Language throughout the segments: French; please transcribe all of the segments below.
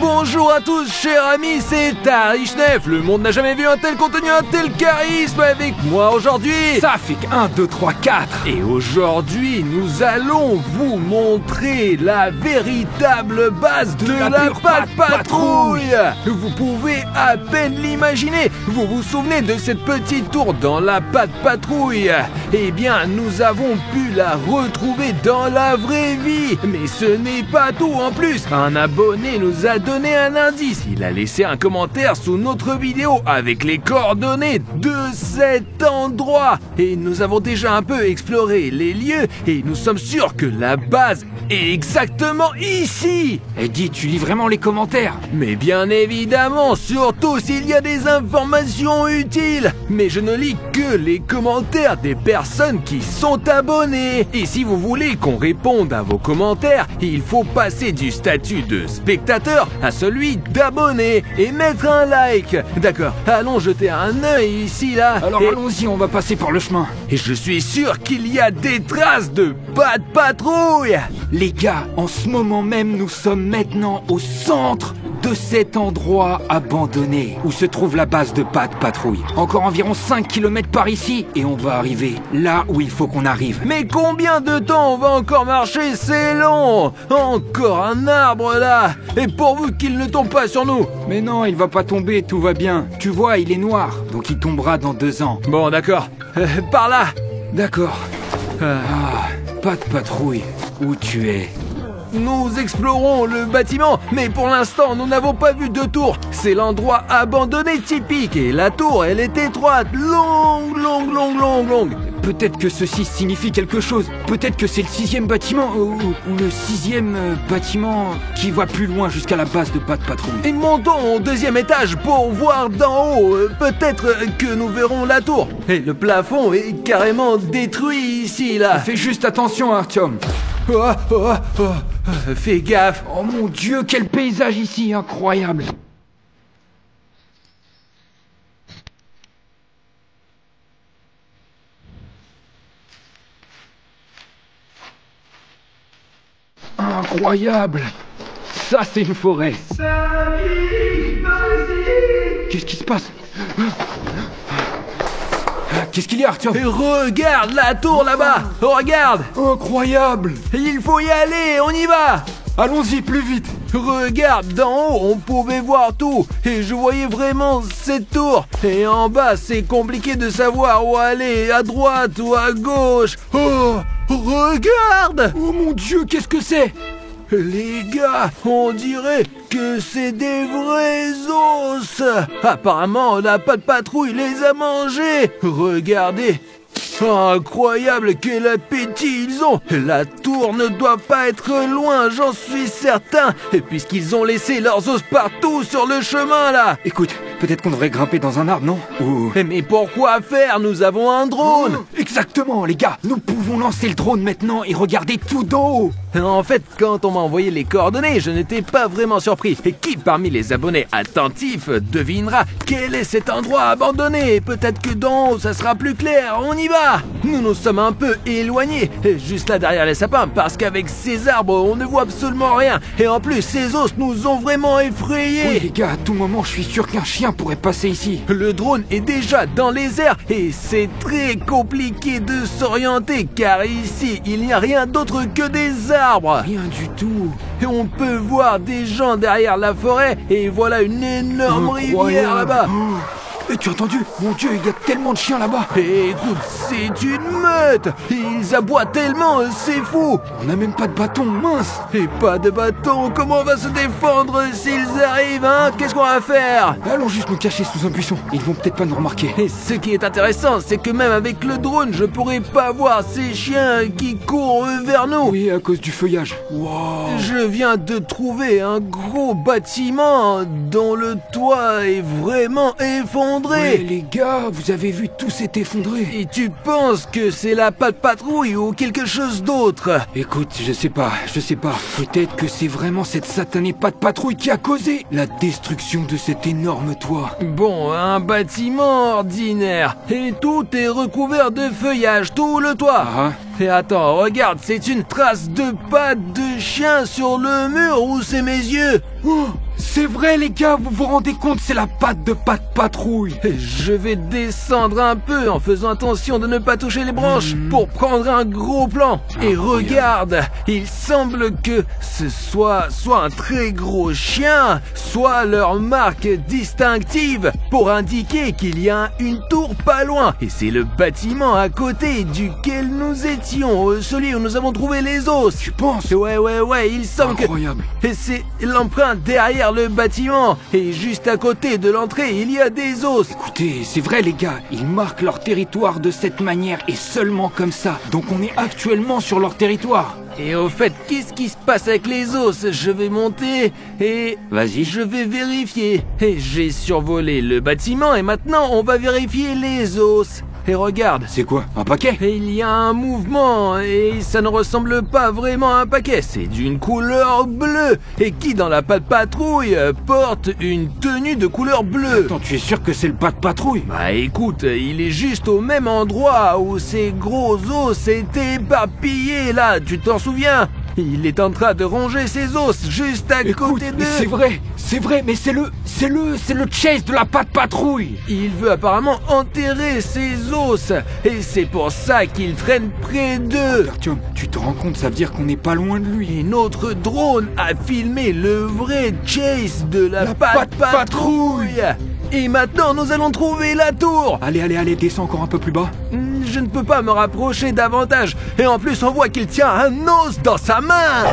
Bonjour à tous, chers amis, c'est Tarishnef. Le monde n'a jamais vu un tel contenu, un tel charisme avec moi aujourd'hui. Ça fait 1, 2, 3, 4. Et aujourd'hui, nous allons vous montrer la véritable base de la Pat Patrouille. Vous pouvez à peine l'imaginer. Vous vous souvenez de cette petite tour dans la Pat Patrouille? Eh bien, nous avons pu la retrouver dans la vraie vie. Mais ce n'est pas tout en plus. Un abonné nous a donné un indice. Il a laissé un commentaire sous notre vidéo avec les coordonnées de cet endroit. Et nous avons déjà un peu exploré les lieux et nous sommes sûrs que la base est exactement ici. Et dis, tu lis vraiment les commentaires? Mais bien évidemment, surtout s'il y a des informations utiles. Mais je ne lis que les commentaires des personnes qui sont abonnées. Et si vous voulez qu'on réponde à vos commentaires, il faut passer du statut de spectateur à celui d'abonné et mettre un like. D'accord, allons jeter un œil ici là. Alors allons-y, on va passer par le chemin. Et je suis sûr qu'il y a des traces de Pat Patrouille. Les gars, en ce moment même, nous sommes maintenant au centre de cet endroit abandonné où se trouve la base de Pat Patrouille. Encore environ 5 km par ici et on va arriver là où il faut qu'on arrive. Mais combien de temps on va encore marcher? C'est long. Encore un arbre là. Et pourvu qu'il ne tombe pas sur nous. Mais non, il va pas tomber, tout va bien. Tu vois, il est noir, donc il tombera dans 2 ans. Bon, d'accord. Par là. D'accord. Pat Patrouille, où tu es? Nous explorons le bâtiment, mais pour l'instant, nous n'avons pas vu de tour. C'est l'endroit abandonné typique et la tour, elle est étroite, longue. Peut-être que ceci signifie quelque chose. Peut-être que c'est le 6e bâtiment ou le 6e bâtiment qui va plus loin jusqu'à la base de Pat Patrouille. Et montons au 2e étage pour voir d'en haut. Peut-être que nous verrons la tour. Et le plafond est carrément détruit ici, là. Fais juste attention, Artyom. Fais gaffe. Oh mon Dieu, quel paysage ici, incroyable. Incroyable. Ça, c'est une forêt. Qu'est-ce qui se passe? Qu'est-ce qu'il y a, Artyom? Regarde la tour là-bas. Regarde. Incroyable. Il faut y aller, on y va. Allons-y, plus vite. Regarde, d'en haut, on pouvait voir tout. Et je voyais vraiment cette tour. Et en bas, c'est compliqué de savoir où aller, à droite ou à gauche. Oh, regarde. Oh mon Dieu, qu'est-ce que c'est? Les gars, on dirait que c'est des vrais os. Apparemment, la Pat Patrouille les a mangés. Regardez. Incroyable, quel appétit ils ont. La tour ne doit pas être loin, j'en suis certain. Et puisqu'ils ont laissé leurs os partout sur le chemin là. Écoute, peut-être qu'on devrait grimper dans un arbre, non? Mais pourquoi faire? Nous avons un drone. Exactement, les gars. Nous pouvons lancer le drone maintenant et regarder tout d'en haut. En fait, quand on m'a envoyé les coordonnées, je n'étais pas vraiment surpris. Et qui parmi les abonnés attentifs devinera quel est cet endroit abandonné? Peut-être que d'en haut, ça sera plus clair. On y va. Nous nous sommes un peu éloignés, juste là derrière les sapins, parce qu'avec ces arbres, on ne voit absolument rien. Et en plus, ces os nous ont vraiment effrayés. Oui, les gars, à tout moment, je suis sûr qu'un chien pourrait passer ici. Le drone est déjà dans les airs et c'est très compliqué de s'orienter, car ici, il n'y a rien d'autre que des arbres. Rien du tout. Et on peut voir des gens derrière la forêt, et voilà une énorme rivière là-bas. Et tu as entendu? Mon Dieu, il y a tellement de chiens là-bas. Et écoute, c'est une meute. Ils aboient tellement, c'est fou. On n'a même pas de bâton, mince. Et pas de bâton, comment on va se défendre s'ils arrivent, hein? Qu'est-ce qu'on va faire? Allons juste nous cacher sous un buisson. Ils vont peut-être pas nous remarquer. Et ce qui est intéressant, c'est que même avec le drone, je pourrais pas voir ces chiens qui courent vers nous. Oui, à cause du feuillage. Wow. Je viens de trouver un gros bâtiment dont le toit est vraiment effondré. Ouais, les gars, vous avez vu, tout s'est effondré. Et tu penses que c'est la Pat Patrouille ou quelque chose d'autre? Écoute, je sais pas. Peut-être que c'est vraiment cette satanée Pat Patrouille qui a causé la destruction de cet énorme toit. Bon, un bâtiment ordinaire. Et tout est recouvert de feuillage, tout le toit. Et attends, regarde, c'est une trace de pattes de chien sur le mur ou c'est mes yeux? Oh, c'est vrai les gars, vous vous rendez compte, c'est la patte de Pat Patrouille. Je vais descendre un peu en faisant attention de ne pas toucher les branches pour prendre un gros plan. Et regarde, il semble que ce soit un très gros chien, soit leur marque distinctive pour indiquer qu'il y a une tour pas loin. Et c'est le bâtiment à côté duquel nous étions, celui où nous avons trouvé les os. Tu penses? Ouais, il semble Incroyable. que... Et c'est l'empreinte derrière le bâtiment. Et juste à côté de l'entrée, il y a des os. Écoutez, c'est vrai les gars, ils marquent leur territoire de cette manière et seulement comme ça. Donc on est actuellement sur leur territoire. Et au fait, qu'est-ce qui se passe avec les os? Je vais monter et... Vas-y. Je vais vérifier. Et j'ai survolé le bâtiment et maintenant on va vérifier les os. Et regarde. C'est quoi? Un paquet? Et il y a un mouvement et ça ne ressemble pas vraiment à un paquet. C'est d'une couleur bleue. Et qui dans la Pat Patrouille porte une tenue de couleur bleue? Attends, tu es sûr que c'est le Pat Patrouille? Bah écoute, il est juste au même endroit où ces gros os étaient éparpillés là, tu t'en souviens? Il est en train de ronger ses os juste à côté de... C'est vrai, mais c'est le Chase de la Pat Patrouille. Il veut apparemment enterrer ses os et c'est pour ça qu'il traîne près d'eux. Artyom, tu te rends compte, ça veut dire qu'on n'est pas loin de lui. Et notre drone a filmé le vrai Chase de la Pat Patrouille. Et maintenant nous allons trouver la tour. Allez, descends encore un peu plus bas. Je ne peux pas me rapprocher davantage. Et en plus on voit qu'il tient un os dans sa main.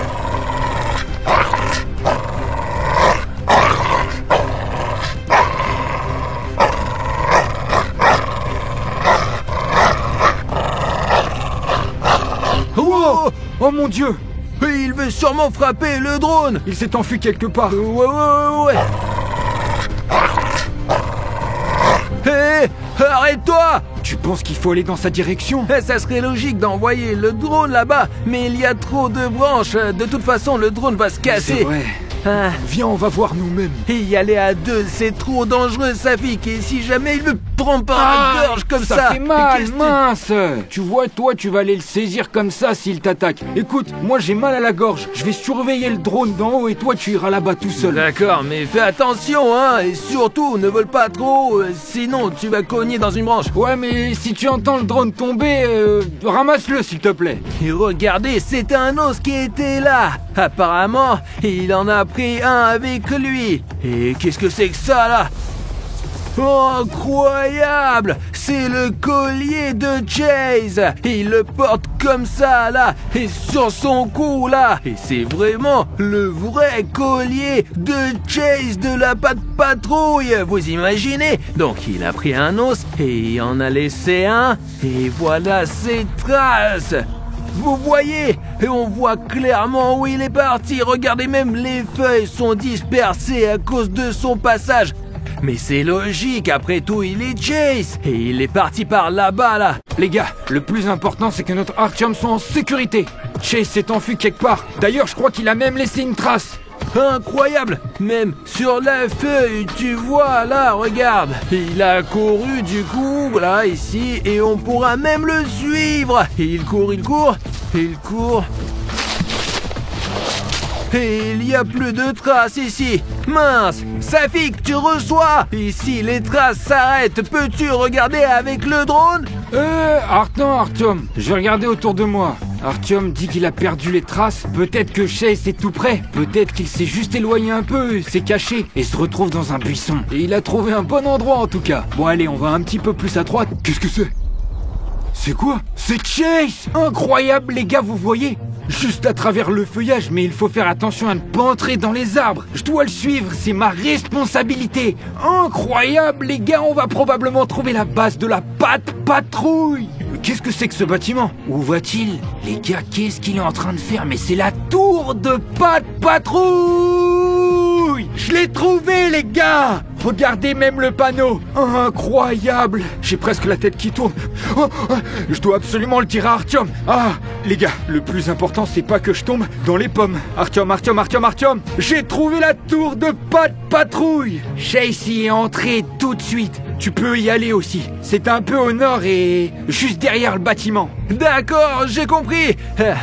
Oh mon Dieu! Il veut sûrement frapper le drone. Il s'est enfui quelque part. Ouais. Hé, arrête-toi! Tu penses qu'il faut aller dans sa direction? Ça serait logique d'envoyer le drone là-bas, mais il y a trop de branches. De toute façon, le drone va se casser. C'est vrai. Ah. Viens, on va voir nous-mêmes. Et y aller à deux, c'est trop dangereux, Safik. Et si jamais il me prend par la gorge comme ça... Ça fait mal, mince. Tu vois, toi, tu vas aller le saisir comme ça s'il t'attaque. Écoute, moi j'ai mal à la gorge. Je vais surveiller le drone d'en haut et toi, tu iras là-bas tout seul. D'accord, mais fais attention, hein. Et surtout, ne vole pas trop, sinon tu vas cogner dans une branche. Ouais, mais si tu entends le drone tomber, ramasse-le s'il te plaît. Et regardez, c'est un os qui était là. Apparemment, il en a pris un avec lui. Et qu'est-ce que c'est que ça là? Incroyable! C'est le collier de Chase! Il le porte comme ça là, et sur son cou là! Et c'est vraiment le vrai collier de Chase de la Pat Patrouille! Vous imaginez? Donc il a pris un os et il en a laissé un, et voilà ses traces! Vous voyez? Et on voit clairement où il est parti. Regardez, même les feuilles sont dispersées à cause de son passage. Mais c'est logique, après tout, il est Chase. Et il est parti par là-bas, là. Les gars, le plus important, c'est que notre Artyom soit en sécurité. Chase s'est enfui quelque part. D'ailleurs, je crois qu'il a même laissé une trace. Incroyable! Même sur la feuille, tu vois, là, regarde. Il a couru du coup, là, ici, et on pourra même le suivre. Et il court. Et il n'y a plus de traces ici. Mince, Safik, tu reçois. Ici, les traces s'arrêtent. Peux-tu regarder avec le drone? Attends, Artyom, je vais regarder autour de moi. Artyom dit qu'il a perdu les traces. Peut-être que Chase est tout près. Peut-être qu'il s'est juste éloigné un peu, s'est caché et se retrouve dans un buisson. Et il a trouvé un bon endroit en tout cas. Bon allez, on va un petit peu plus à droite. Qu'est-ce que c'est? C'est quoi? C'est Chase! Incroyable les gars, vous voyez? Juste à travers le feuillage, mais il faut faire attention à ne pas entrer dans les arbres. Je dois le suivre, c'est ma responsabilité. Incroyable les gars, on va probablement trouver la base de la Pat Patrouille. Qu'est-ce que c'est que ce bâtiment? Où va-t-il? Les gars, qu'est-ce qu'il est en train de faire? Mais c'est la tour de Pat Patrouille! Je l'ai trouvé les gars! Regardez même le panneau! Incroyable! J'ai presque la tête qui tourne. Je dois absolument le tirer à Artyom. Les gars, le plus important c'est pas que je tombe dans les pommes. Artyom! J'ai trouvé la tour de Pat Patrouille! Chase y est entré tout de suite. tu peux y aller aussi. C'est un peu au nord et juste derrière le bâtiment. D'accord, j'ai compris.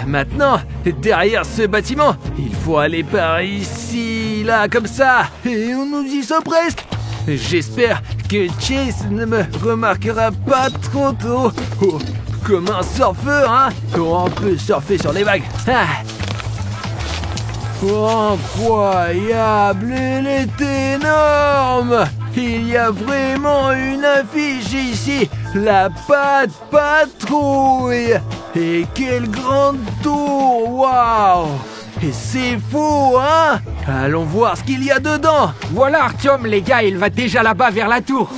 Maintenant, derrière ce bâtiment, il faut aller par ici, là, comme ça. Et on nous y sommes presque. J'espère que Chase ne me remarquera pas trop tôt. Oh, comme un surfeur, hein. On peut surfer sur les vagues. Incroyable, elle est énorme. Il y a vraiment une affiche ici, la Pat Patrouille. Et quelle grande tour, waouh. Et c'est fou, hein. Allons voir ce qu'il y a dedans. Voilà Artyom, les gars, il va déjà là-bas vers la tour.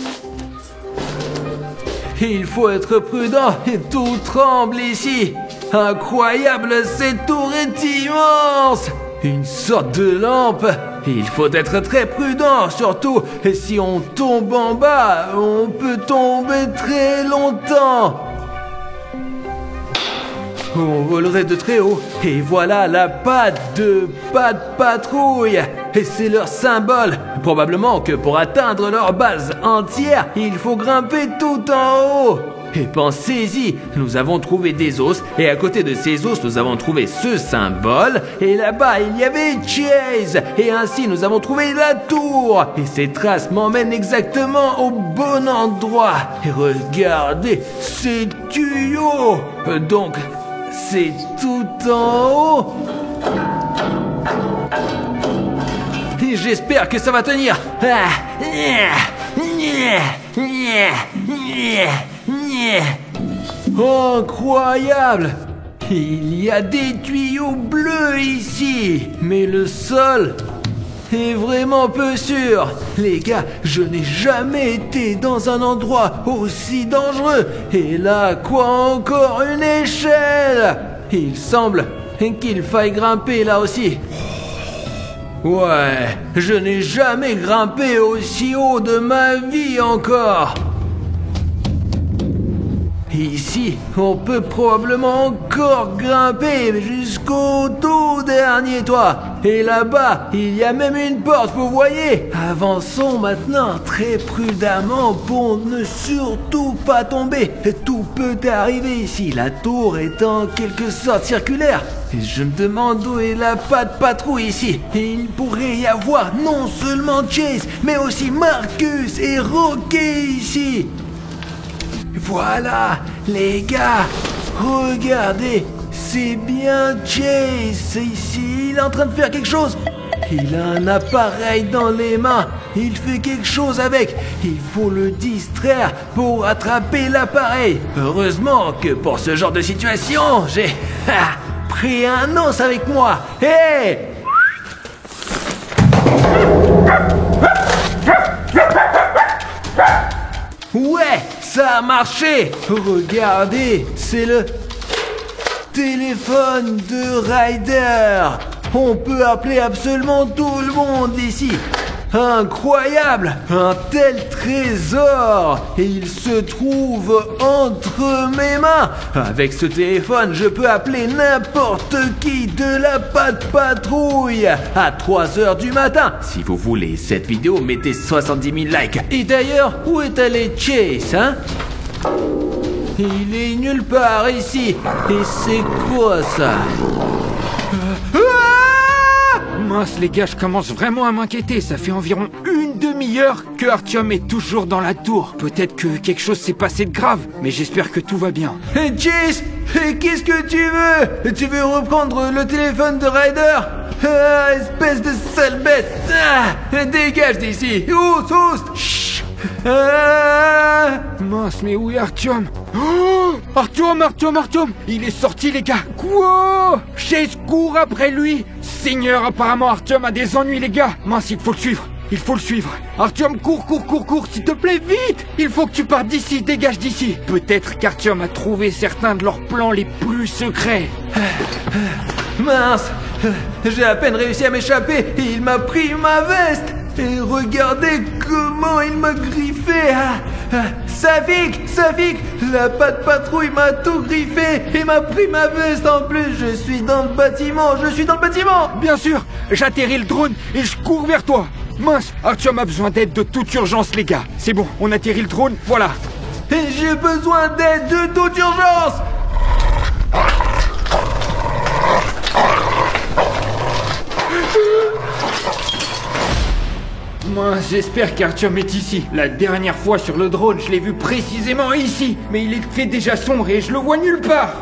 Il faut être prudent, tout tremble ici. Incroyable, cette tour est immense. Une sorte de lampe. Il faut être très prudent, surtout si on tombe en bas, on peut tomber très longtemps. On volerait de très haut, et voilà la patte de Pat Patrouille. Et c'est leur symbole. Probablement que pour atteindre leur base entière, il faut grimper tout en haut. Et pensez-y, nous avons trouvé des os, et à côté de ces os, nous avons trouvé ce symbole, et là-bas, il y avait Chase, et ainsi nous avons trouvé la tour, et ces traces m'emmènent exactement au bon endroit. Et regardez, ces tuyaux. Donc, c'est tout en haut. Et j'espère que ça va tenir. Incroyable! Il y a des tuyaux bleus ici, mais le sol est vraiment peu sûr. Les gars, je n'ai jamais été dans un endroit aussi dangereux. Et là, quoi encore, une échelle? Il semble qu'il faille grimper là aussi. Ouais, je n'ai jamais grimpé aussi haut de ma vie encore. Ici, on peut probablement encore grimper jusqu'au tout dernier toit. Et là-bas, il y a même une porte, vous voyez. Avançons maintenant très prudemment pour ne surtout pas tomber. Tout peut arriver ici, la tour est en quelque sorte circulaire. Et je me demande où est la Pat Patrouille ici. Et il pourrait y avoir non seulement Chase, mais aussi Marcus et Rocky ici. Voilà, les gars, regardez, c'est bien Chase ici, il est en train de faire quelque chose. Il a un appareil dans les mains, il fait quelque chose avec. Il faut le distraire pour attraper l'appareil. Heureusement que pour ce genre de situation, j'ai pris un os avec moi. Hé! Ouais, ça a marché. Regardez, c'est le téléphone de Ryder. On peut appeler absolument tout le monde ici. Incroyable, un tel trésor. Et il se trouve entre mes mains. Avec ce téléphone, je peux appeler n'importe qui de la Pat Patrouille à 3h du matin. Si vous voulez cette vidéo, mettez 70 000 likes. Et d'ailleurs, où est allé Chase, hein? Il est nulle part ici. Et c'est quoi ça? Mince les gars, je commence vraiment à m'inquiéter. Ça fait environ une demi-heure que Artyom est toujours dans la tour. Peut-être que quelque chose s'est passé de grave, mais j'espère que tout va bien. Hey Chase, qu'est-ce que tu veux? Tu veux reprendre le téléphone de Ryder? Espèce de sale bête. Dégage d'ici. Chut. Mince, mais où est Artyom? Oh, Artyom, il est sorti les gars. Quoi? Chase court après lui. Seigneur, apparemment Artyom a des ennuis les gars. Mince, il faut le suivre. Artyom, cours, s'il te plaît, vite. Il faut que tu partes d'ici, dégage d'ici. Peut-être qu'Artyom a trouvé certains de leurs plans les plus secrets. Mince, j'ai à peine réussi à m'échapper et il m'a pris ma veste. Et regardez comment il m'a griffé. Safik, la Pat Patrouille m'a tout griffé et m'a pris ma veste en plus. Je suis dans le bâtiment. Bien sûr, j'atterris le drone et je cours vers toi. Mince, Artyom a besoin d'aide de toute urgence, les gars. C'est bon, on atterrit le drone, voilà. Et j'ai besoin d'aide de toute urgence. Moi, j'espère qu'Artyom est ici. La dernière fois sur le drone, je l'ai vu précisément ici. Mais il est fait déjà sombre et je le vois nulle part.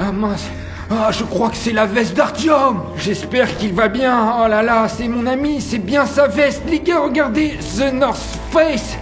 Ah mince. Ah, je crois que c'est la veste d'Artyom. J'espère qu'il va bien. Oh là là, c'est mon ami, c'est bien sa veste. Les gars, regardez, The North Face.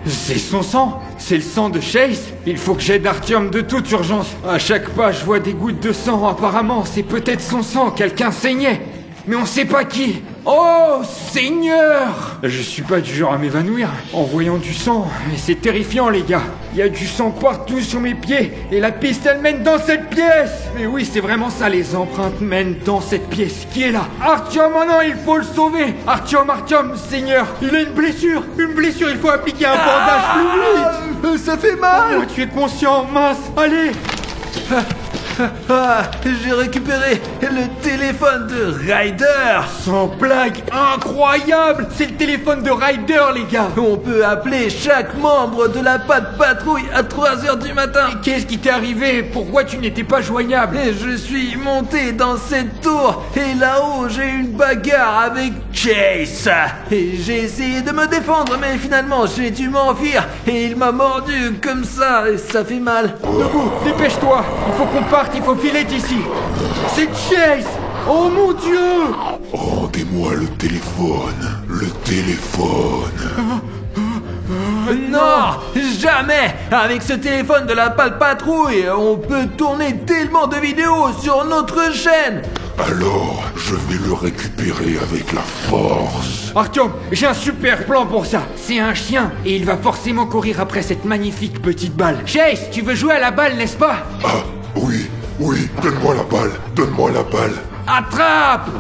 C'est son sang. C'est le sang de Chase. Il faut que j'aide Artyom de toute urgence. À chaque pas, je vois des gouttes de sang. Apparemment, c'est peut-être son sang. Quelqu'un saignait. Mais on sait pas qui. Oh, Seigneur! Je suis pas du genre à m'évanouir en voyant du sang. Mais c'est terrifiant, les gars. Il y a du sang partout sur mes pieds. Et la piste, elle mène dans cette pièce. Mais oui, c'est vraiment ça. Les empreintes mènent dans cette pièce. Qui est là? Artyom, oh non, il faut le sauver. Artyom, Seigneur. Il a une blessure. Une blessure, il faut appliquer un bandage plus vite. Ça fait mal. Oh, tu es conscient, mince. Allez. J'ai récupéré le téléphone de Ryder. Sans blague, incroyable. C'est le téléphone de Ryder, les gars. On peut appeler chaque membre de la Pat Patrouille à 3h du matin. Et qu'est-ce qui t'est arrivé? Pourquoi tu n'étais pas joignable? Et je suis monté dans cette tour et là-haut j'ai eu une bagarre avec Chase. Et j'ai essayé de me défendre mais finalement j'ai dû m'enfuir et il m'a mordu comme ça et ça fait mal. Debout, dépêche-toi. Il faut qu'on parte, il faut filer d'ici. C'est Chase. Oh mon Dieu. Rendez-moi le téléphone. Le téléphone. Non, jamais. Avec ce téléphone de la Pat Patrouille, on peut tourner tellement de vidéos sur notre chaîne. Alors, je vais le récupérer avec la force. Artyom, j'ai un super plan pour ça. C'est un chien et il va forcément courir après cette magnifique petite balle. Chase, tu veux jouer à la balle, n'est-ce pas? Ah, oui, donne-moi la balle, donne-moi la balle. Attrape!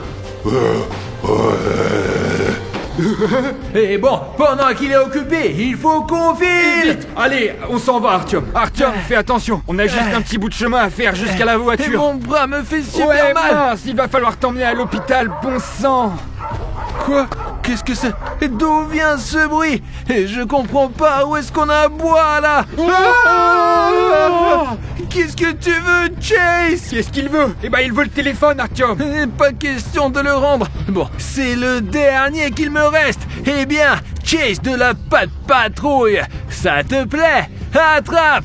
Et bon, pendant qu'il est occupé, il faut qu'on file. Vite. Allez, on s'en va, Artyom. Artyom, fais attention. On a juste un petit bout de chemin à faire jusqu'à la Et voiture. mon bras me fait super Ouais, mal. mince, il va falloir t'emmener à l'hôpital, bon sang. Quoi? Qu'est-ce que c'est? D'où vient ce bruit? Et je comprends pas, où est-ce qu'on a à boire là? Qu'est-ce que tu veux, Chase? Qu'est-ce qu'il veut? Eh ben, il veut le téléphone, Artyom. Pas question de le rendre. Bon, c'est le dernier qu'il me reste. Eh bien, Chase de la Pat Patrouille, ça te plaît? Attrape!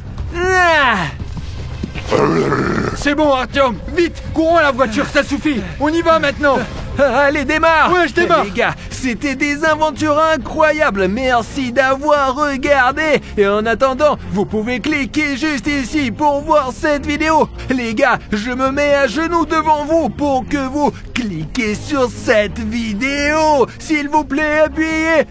C'est bon, Artyom. Vite, courons à la voiture, ça suffit. On y va maintenant. Allez, démarre! Ouais, je démarre. Les gars, c'était des aventures incroyables. Merci d'avoir regardé. Et en attendant, vous pouvez cliquer juste ici pour voir cette vidéo. Les gars, je me mets à genoux devant vous pour que vous cliquez sur cette vidéo. S'il vous plaît, appuyez.